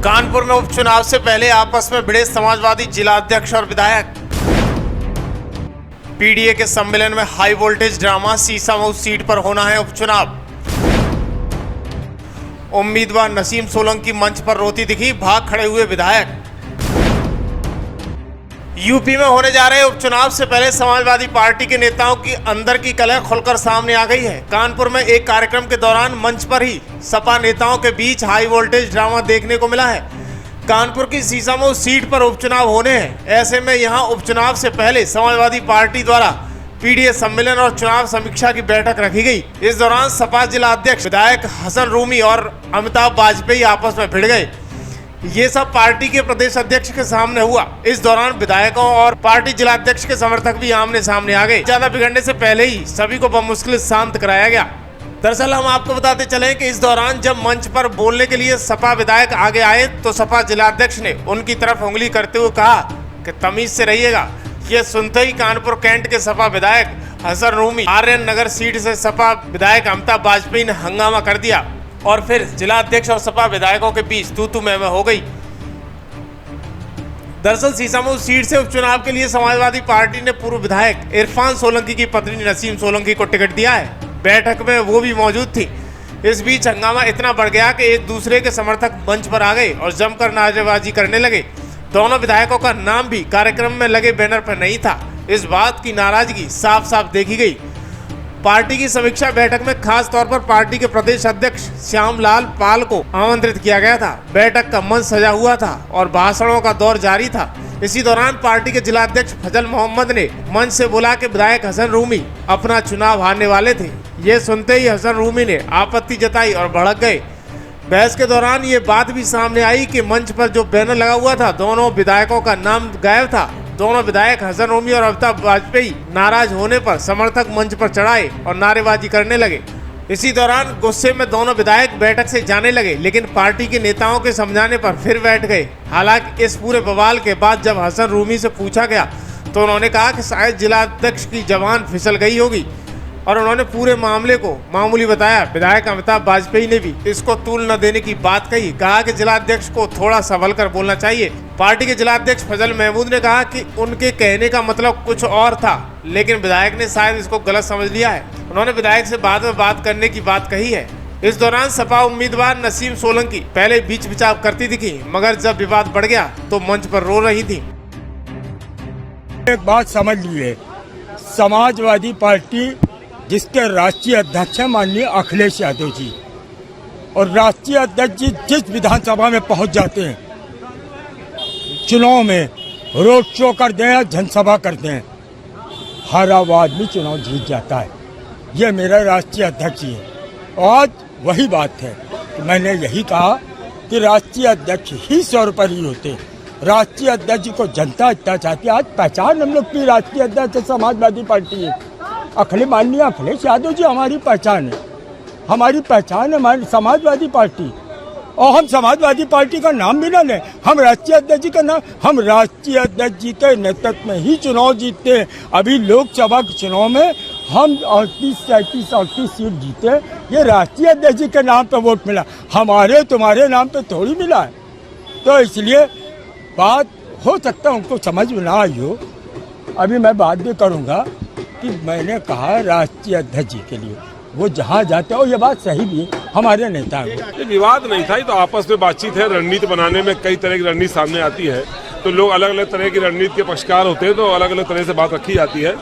कानपुर में उपचुनाव से पहले आपस में भिड़े समाजवादी जिला अध्यक्ष और विधायक। पीडीए के सम्मेलन में high voltage drama, Sisamau seat पर होना है उपचुनाव। उम्मीदवार नसीम सोलंकी मंच पर रोती दिखी, भाग खड़े हुए विधायक। यूपी में होने जा रहे उपचुनाव से पहले समाजवादी पार्टी के नेताओं की अंदर की कलह खुलकर सामने आ गई है। कानपुर में एक कार्यक्रम के दौरान मंच पर ही सपा नेताओं के बीच हाई वोल्टेज ड्रामा देखने को मिला है। कानपुर की सीसामऊ सीट पर उपचुनाव होने हैं। ऐसे में यहां उपचुनाव से पहले समाजवादी पार्टी द्वारा पीडीए सम्मेलन और चुनाव समीक्षा की बैठक रखी गई। इस दौरान सपा जिला अध्यक्ष विधायक हसन रूमी और अमिताभ वाजपेयी आपस में भिड़ गए। ये सब पार्टी के प्रदेश अध्यक्ष के सामने हुआ। इस दौरान विधायकों और पार्टी जिला अध्यक्ष के समर्थक भी आमने सामने आ गए। ज्यादा बिगड़ने से पहले ही सभी को बमुश्किल शांत कराया गया। दरअसल हम आपको बताते चले कि इस दौरान जब मंच पर बोलने के लिए सपा विधायक आगे आए तो सपा जिला अध्यक्ष ने उनकी तरफ उंगली करते हुए कहा कि तमीज से रहिएगा। ये सुनते ही कानपुर कैंट के सपा विधायक हसन रूमी, आर्यन नगर सीट से सपा विधायक अमिताभ वाजपेयी ने हंगामा कर दिया और फिर जिला अध्यक्ष और सपा विधायकों के बीच तू मैं हो गई। दरअसल सीसामऊ सीट से उपचुनाव के लिए समाजवादी पार्टी ने पूर्व विधायक इरफान सोलंकी की पत्नी नसीम सोलंकी को टिकट दिया है। बैठक में वो भी मौजूद थी। इस बीच हंगामा इतना बढ़ गया कि एक दूसरे के समर्थक मंच पर आ गए और जमकर नारेबाजी करने लगे। दोनों विधायकों का नाम भी कार्यक्रम में लगे बैनर पर नहीं था। इस बात की नाराजगी साफ साफ देखी गई। पार्टी की समीक्षा बैठक में खास तौर पर पार्टी के प्रदेश अध्यक्ष श्यामलाल पाल को आमंत्रित किया गया था। बैठक का मंच सजा हुआ था और भाषणों का दौर जारी था। इसी दौरान पार्टी के जिला अध्यक्ष फजल मोहम्मद ने मंच से बोला कि विधायक हसन रूमी अपना चुनाव हारने वाले थे। ये सुनते ही हसन रूमी ने आपत्ति जताई और भड़क गए। बहस के दौरान ये बात भी सामने आई कि मंच पर जो बैनर लगा हुआ था दोनों विधायकों का नाम गायब था। दोनों विधायक हसन रूमी और अमिताभ वाजपेयी नाराज होने पर समर्थक मंच पर चढ़ाए और नारेबाजी करने लगे। इसी दौरान गुस्से में दोनों विधायक बैठक से जाने लगे, लेकिन पार्टी के नेताओं के समझाने पर फिर बैठ गए। हालांकि इस पूरे बवाल के बाद जब हसन रूमी से पूछा गया तो उन्होंने कहा कि शायद जिला अध्यक्ष की जबान फिसल गई होगी और उन्होंने पूरे मामले को मामूली बताया। विधायक अमिताभ वाजपेयी ने भी इसको तूल न देने की बात कही। कहा कि जिला अध्यक्ष को थोड़ा संभल कर बोलना चाहिए। पार्टी के जिला अध्यक्ष फजल महमूद ने कहा कि उनके कहने का मतलब कुछ और था, लेकिन विधायक ने शायद इसको गलत समझ लिया है। उन्होंने विधायक से बाद में बात करने की बात कही है। इस दौरान सपा उम्मीदवार नसीम सोलंकी पहले बीच बिचाव करती दिखी, मगर जब विवाद बढ़ गया तो मंच पर रो रही थी। एक बात समझ लीजिए, समाजवादी पार्टी जिसके राष्ट्रीय अध्यक्ष हैं माननीय अखिलेश यादव जी, और राष्ट्रीय अध्यक्ष जी जिस विधानसभा में पहुंच जाते हैं, चुनाव में रोड शो करते हैं, जनसभा करते हैं, हर आदमी चुनाव जीत जाता है। ये मेरा राष्ट्रीय अध्यक्ष जी है। आज वही बात है कि मैंने यही कहा कि राष्ट्रीय अध्यक्ष ही सौर पर ही होते हैं। राष्ट्रीय अध्यक्ष को जनता इतना चाहती है। आज पहचान हम लोग की राष्ट्रीय अध्यक्ष समाजवादी पार्टी है। माननीय अखिलेश यादव जी हमारी पहचान है। हमारी पहचान है हमारी समाजवादी पार्टी, और हम समाजवादी पार्टी का नाम भी ना लें, हम राष्ट्रीय अध्यक्ष जी का नाम, हम राष्ट्रीय अध्यक्ष जी के नेतृत्व में ही चुनाव जीतते हैं। अभी लोकसभा के चुनाव में हम 38 सीट जीते, ये राष्ट्रीय अध्यक्ष जी के नाम पे वोट मिला, हमारे तुम्हारे नाम पे थोड़ी मिला है। तो इसलिए बात हो सकता है उनको समझ में ना आई हो। अभी मैं बात भी करूँगा कि मैंने कहा राष्ट्रीय अध्यक्ष जी के लिए वो जहाँ जाते हैं, और ये बात सही भी हमारे नेता हैं। ये विवाद नहीं था, ये तो आपस में बातचीत है। रणनीति बनाने में कई तरह की रणनीति सामने आती है, तो लोग अलग अलग तरह की रणनीति के पक्षकार होते हैं, तो अलग अलग तरह से बात रखी जाती है।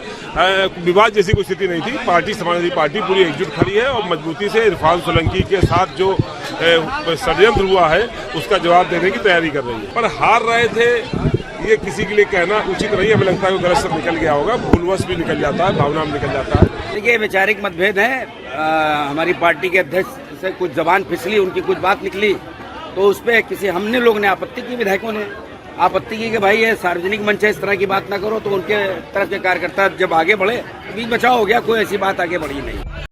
विवाद जैसी कोई स्थिति नहीं थी। पार्टी समाजवादी पार्टी पूरी एकजुट खड़ी है और मजबूती से इरफान सोलंकी के साथ जो षड्यंत्र हुआ है उसका जवाब देने की तैयारी कर रही है। पर हार रहे थे ये किसी के लिए कहना उचित नहीं। हमें लगता है गलत सब निकल गया होगा, भूलवश भी निकल जाता है, भावना में निकल जाता है। देखिए, वैचारिक मतभेद है। हमारी पार्टी के अध्यक्ष से कुछ जबान फिसली, उनकी कुछ बात निकली, तो उस पर किसी हमने लोग ने आपत्ति की, विधायकों ने आपत्ति की कि भाई ये सार्वजनिक मंच है, इस तरह की बात ना करो। तो उनके तरफ के कार्यकर्ता जब आगे बढ़े, बीच बचाव हो गया, कोई ऐसी बात आगे बढ़ी नहीं।